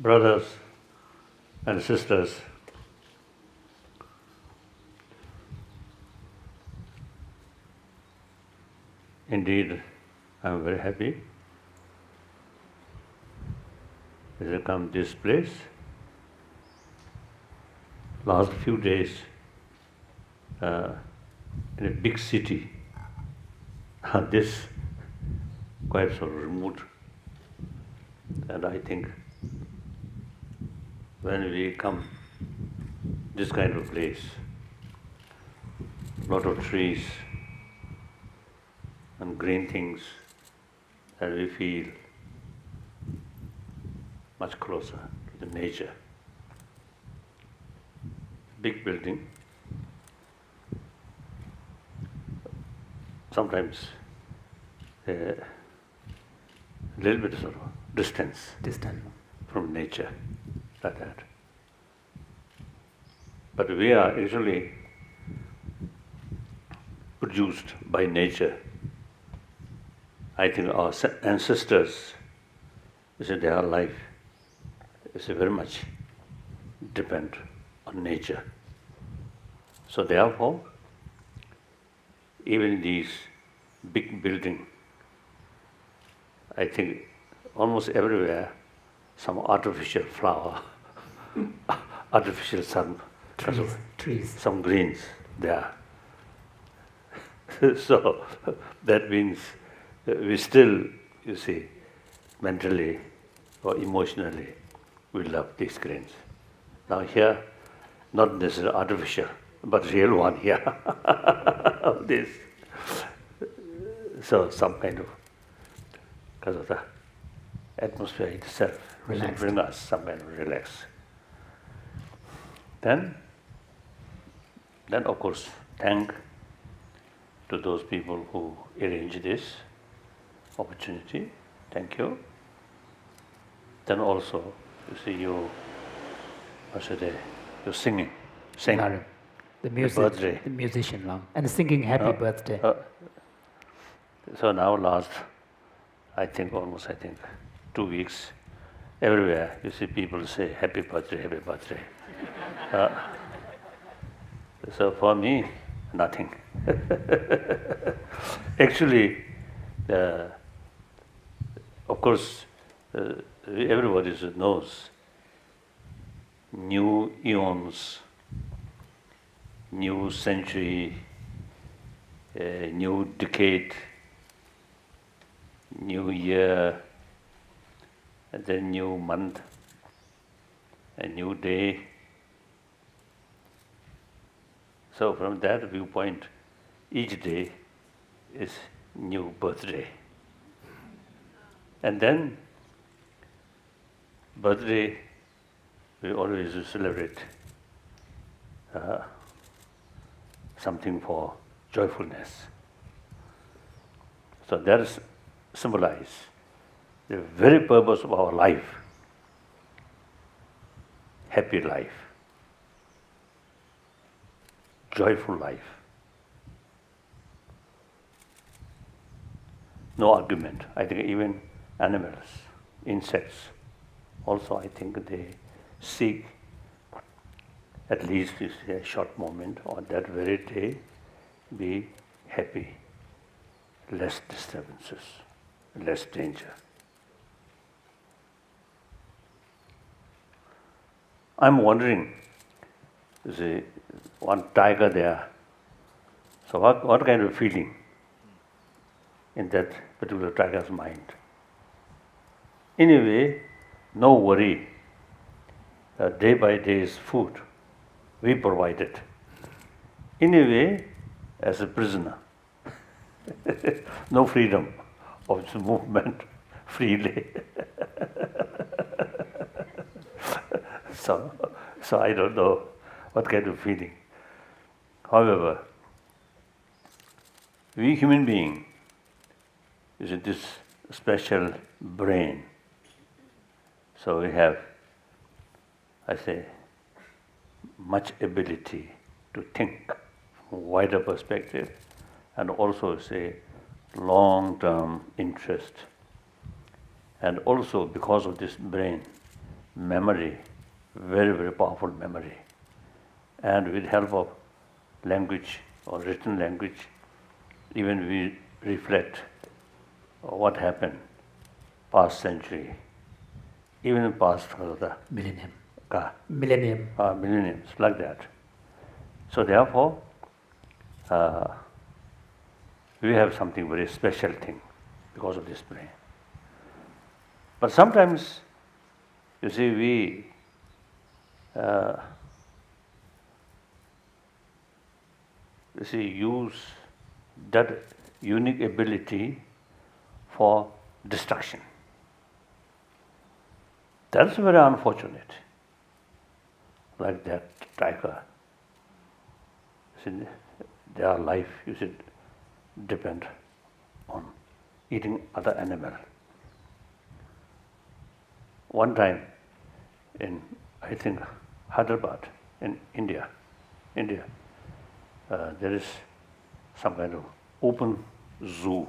Brothers and sisters, indeed, I am very happy as I come to this place. Last few days in a big city, this quite so remote, and I think when we come this kind of place, lot of trees and green things, and we feel much closer to the nature. Big building, sometimes a little bit sort of distance from nature, like that. But we are actually produced by nature. I think our ancestors, their life is very much depend on nature. So therefore, even these big buildings, I think almost everywhere, some artificial flower, artificial sun, trees. some greens there. So that means we still, mentally or emotionally, we love these greens. Now here, not necessarily artificial, but real one here. This. So some kind of, because of the atmosphere itself, will bring us some kind of relax. Then of course, thank to those people who arranged this opportunity. Thank you. Then also, you're singing. The music, the musician, and singing happy birthday. So now last, I think 2 weeks, everywhere you see people say happy birthday, happy birthday. So for me, nothing. Actually, of course, everybody knows new eons, new century, new decade, new year, and then new month, a new day. So from that viewpoint, each day is new birthday. And then birthday, we always celebrate something for joyfulness. So that is symbolize the very purpose of our life, happy life, joyful life. No argument. I think even animals, insects, also I think they seek at least a short moment on that very day, be happy, less disturbances, less danger. I'm wondering, one tiger there, so what kind of feeling in that particular tiger's mind? Anyway, no worry, day by day's food, we provide it. Anyway, as a prisoner, no freedom of its movement freely. So I don't know what kind of feeling. However, we human beings, this special brain. So we have, I say, much ability to think from a wider perspective and also say long-term interest. And also because of this brain, memory, very, very powerful memory. And with help of language or written language, even we reflect what happened past century, even past Millennium. uh, Millennium. millenniums, like that. So therefore, we have something very special thing because of this brain. But sometimes, you see, we use that unique ability for destruction. That's very unfortunate. Like that tiger. See, their life, you see, depend on eating other animal. One time in, I think, Hyderabad, in India, there is some kind of open zoo,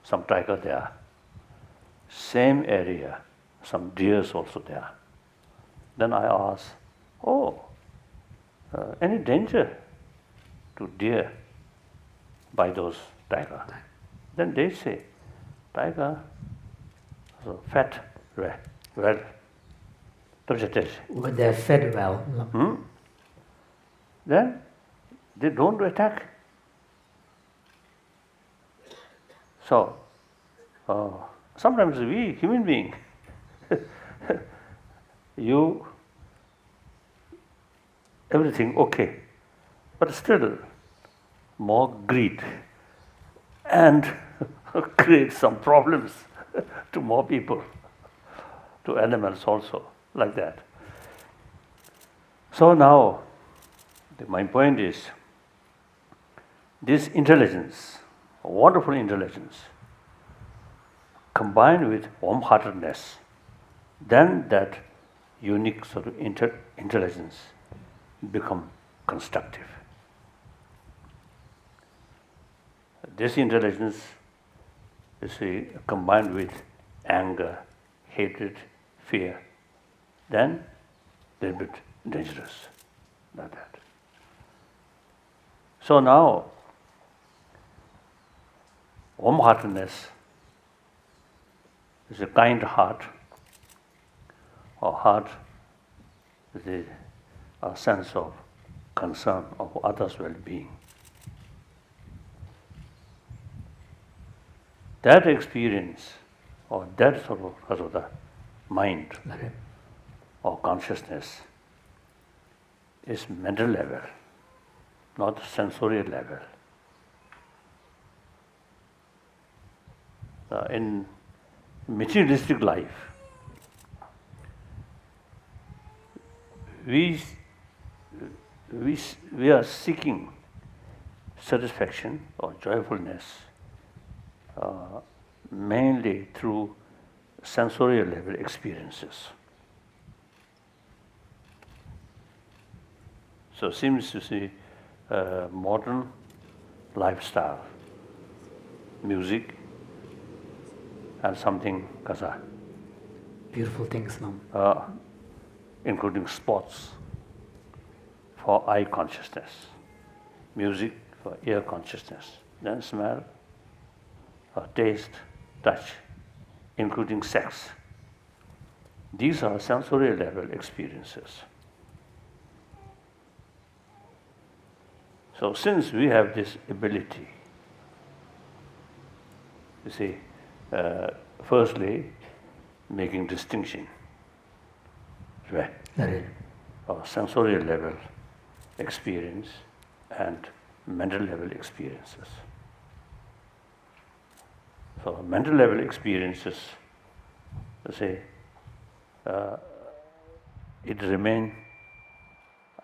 some tiger there. Same area, some deers also there. Then I asked, any danger to deer by those tiger? Then they say, tiger is fat, well, When they're fed well. then they don't attack. So, sometimes we, human beings, everything okay, but still more greed and create some problems to more people, to animals also, like that. So now, my point is, this intelligence, wonderful intelligence, combined with warm-heartedness, then that unique sort of intelligence become constructive. This intelligence is combined with anger, hatred, fear, then a little bit dangerous, like that. So now, warm-heartedness is a kind heart, or heart is a sense of concern of others' well-being. That experience, or that sort of the mind or consciousness, is mental level, not sensorial level. In materialistic life, we are seeking satisfaction or joyfulness mainly through sensorial level experiences. So seems to see modern lifestyle, music, and something kasa, Beautiful things, Lam. including sports for eye consciousness, music for ear consciousness, then smell, taste, touch, including sex. These are sensorial level experiences. So since we have this ability, you see, firstly, making distinction, right? Sensorial level experience and mental level experiences. So mental level experiences, say, it remain,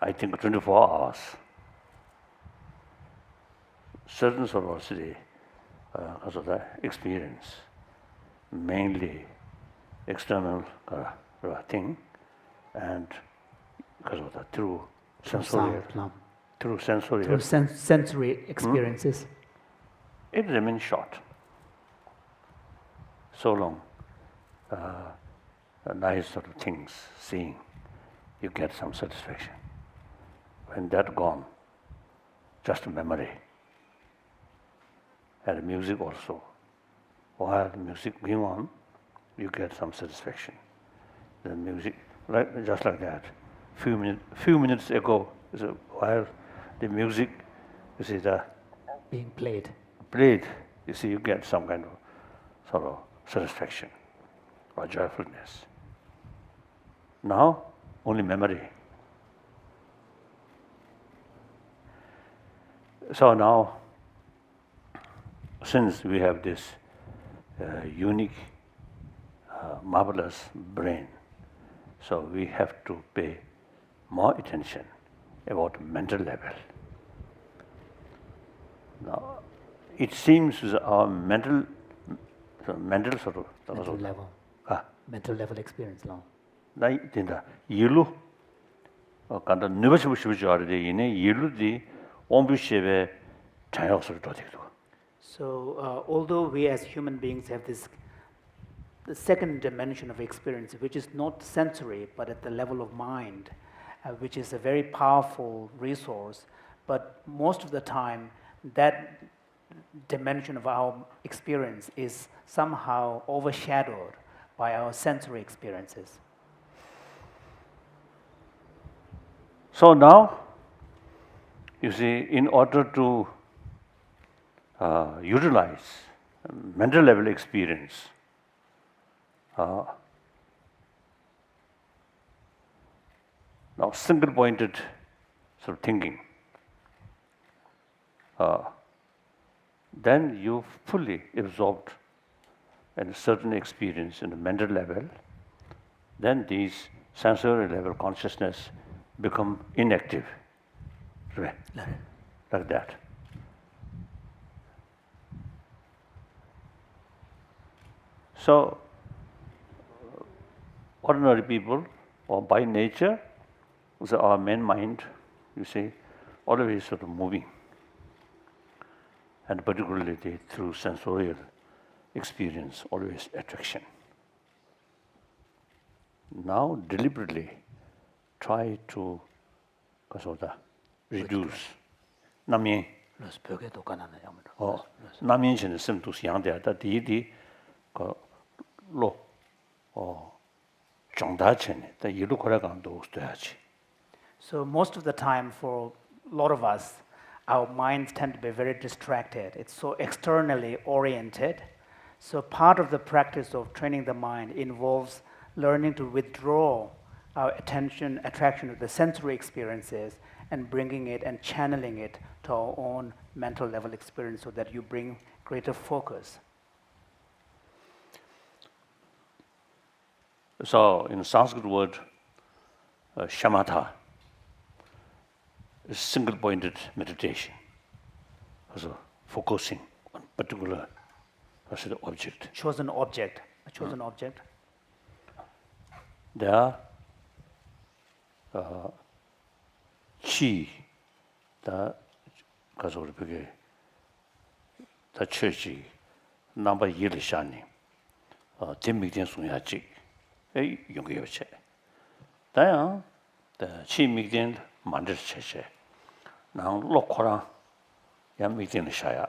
I think, 24 hours. Certain sort of the experience, mainly external thing, and because of the through sensorial, sensory experiences. It remains short. So long nice sort of things, seeing, you get some satisfaction. When that gone, just memory. And music also. While music going on, you get some satisfaction. The music, just like that. Few minutes ago, while the music, you see, being played, you see, you get some kind of sort of satisfaction or joyfulness. Now, only memory. So now, since we have this unique, marvelous brain, so we have to pay more attention about mental level. Now, it seems our mental sort of mental level, mental level experience long. 나 된다. 일로 간다. 느버시부시부지하르데 이네 일로디 온부시베 자역스를 도되고. So although we as human beings have the second dimension of experience, which is not sensory but at the level of mind, which is a very powerful resource, but most of the time that dimension of our experience is somehow overshadowed by our sensory experiences. So now, you see, in order to utilize mental level experience, now single-pointed sort of thinking, then you fully absorbed in a certain experience in the mental level, then these sensory level consciousness become inactive, right? Like that. So, ordinary people, or by nature, so our main mind, you see, always sort of moving, and particularly through sensorial experience, always attraction. Now, deliberately try to reduce. 남이 벽에 독가나는 양으로. 남이 전에 섬도 양대하다 디디 그로 정다체네. 다 이루 걸어간도 없어야지. So most of the time for a lot of us, our minds tend to be very distracted. It's so externally oriented. So part of the practice of training the mind involves learning to withdraw our attention, attraction to the sensory experiences and bringing it and channeling it to our own mental level experience so that you bring greater focus. So in Sanskrit word, shamatha is single-pointed meditation. So focusing on particular object. Chosen object, a chosen object. There are chi, the 가서 그게 다 church number yili shani, timmitin sunyaji, 용기요체. 다야, the chi migdin 만들 체체. 나 lokora 야 migdin shaya.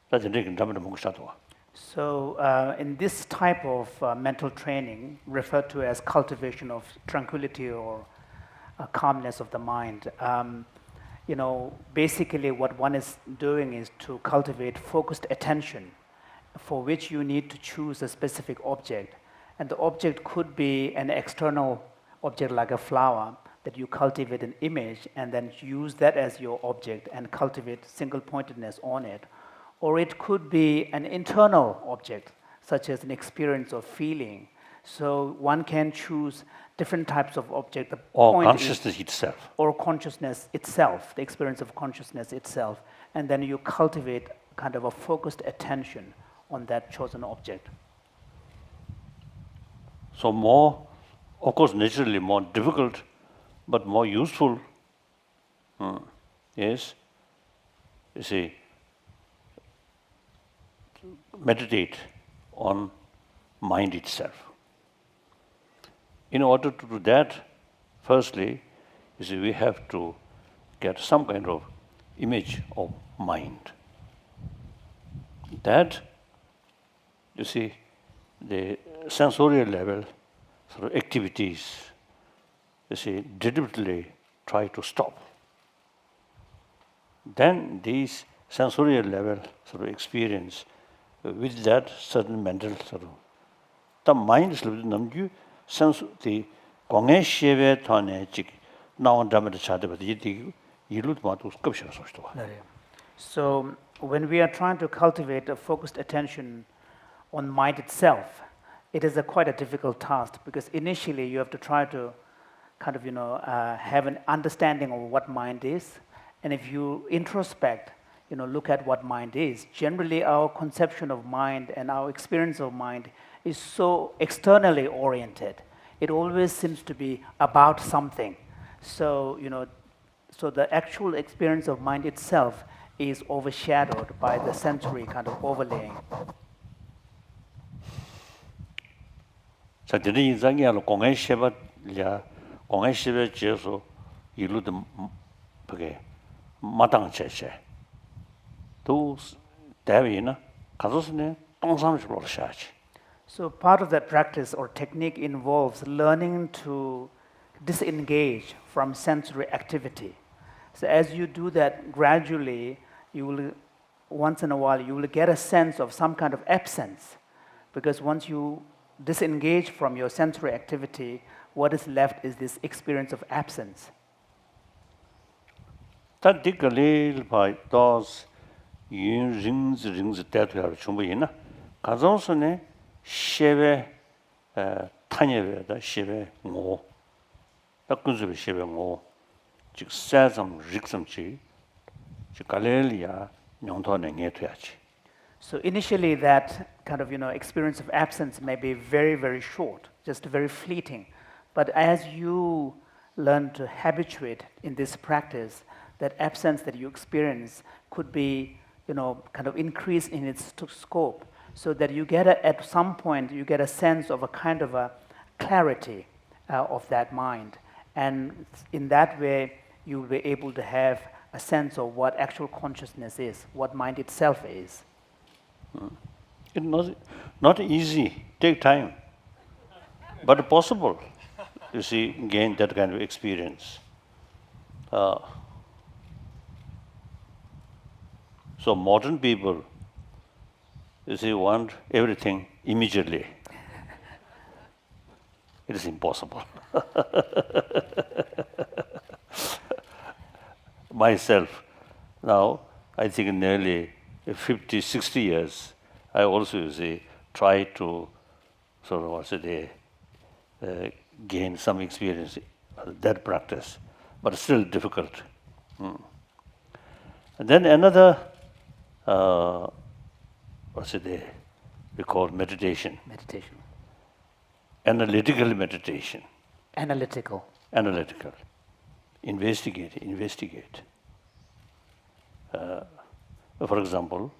다들 이렇게 담을 먹고 싶어. So in this type of mental training, referred to as cultivation of tranquility or calmness of the mind, basically what one is doing is to cultivate focused attention, for which you need to choose a specific object. And the object could be an external object like a flower that you cultivate an image and then use that as your object and cultivate single-pointedness on it. Or it could be an internal object, such as an experience or feeling. So one can choose different types of object. Or consciousness itself. Or consciousness itself, the experience of consciousness itself. And then you cultivate kind of a focused attention on that chosen object. So more, of course, naturally more difficult, but more useful is, you see, meditate on mind itself. In order to do that, firstly, you see, we have to get some kind of image of mind. That, you see, the sensorial level sort of activities, you see, deliberately try to stop. Then these sensorial level sort of experience, with that certain mental sort of, the mind is namju sense the kongen sheve thane chik nawan damada chade ba yiti yilut ma to kapsha sosto. So when we are trying to cultivate a focused attention on mind itself, it is quite a difficult task because initially you have to try to kind of have an understanding of what mind is, and if you introspect, look at what mind is. Generally, our conception of mind and our experience of mind is so externally oriented. It always seems to be about something. So, so the actual experience of mind itself is overshadowed by the sensory kind of overlaying. 자, 되는 인상이 아로 공연 쉐바 공연 쉐바 지어서 이루도 그게 마땅 제세. 또 대위나 가서서네 동삼식으로 하셔야지. So part of that practice or technique involves learning to disengage from sensory activity. So as you do that gradually, you will, once in a while, you will get a sense of some kind of absence. Because once you disengage from your sensory activity, what is left is this experience of absence. 다 디글릴 바이 도스 yin rings that are 충분히나 가정선에 쉐베 타녀베다 쉐베 모 딱근즈베 쉐베 모 즉 사점 릭섬치 즉 갈렐리아 냥도네 녜트야지. So initially that kind of experience of absence may be very, very short, just very fleeting. But as you learn to habituate in this practice, that absence that you experience could be kind of increase in its scope, so that you get at some point you get a sense of a kind of a clarity of that mind, and in that way you will be able to have a sense of what actual consciousness is, what mind itself is. It's not easy, take time, but possible. You see, gain that kind of experience. So modern people, you see, want everything immediately. It is impossible. Myself, now, I think nearly 50, 60 years, I also, you see, try to sort of gain some experience that practice, but still difficult. And then another, we call meditation. Meditation. Analytical meditation. Analytical. Investigate. For example,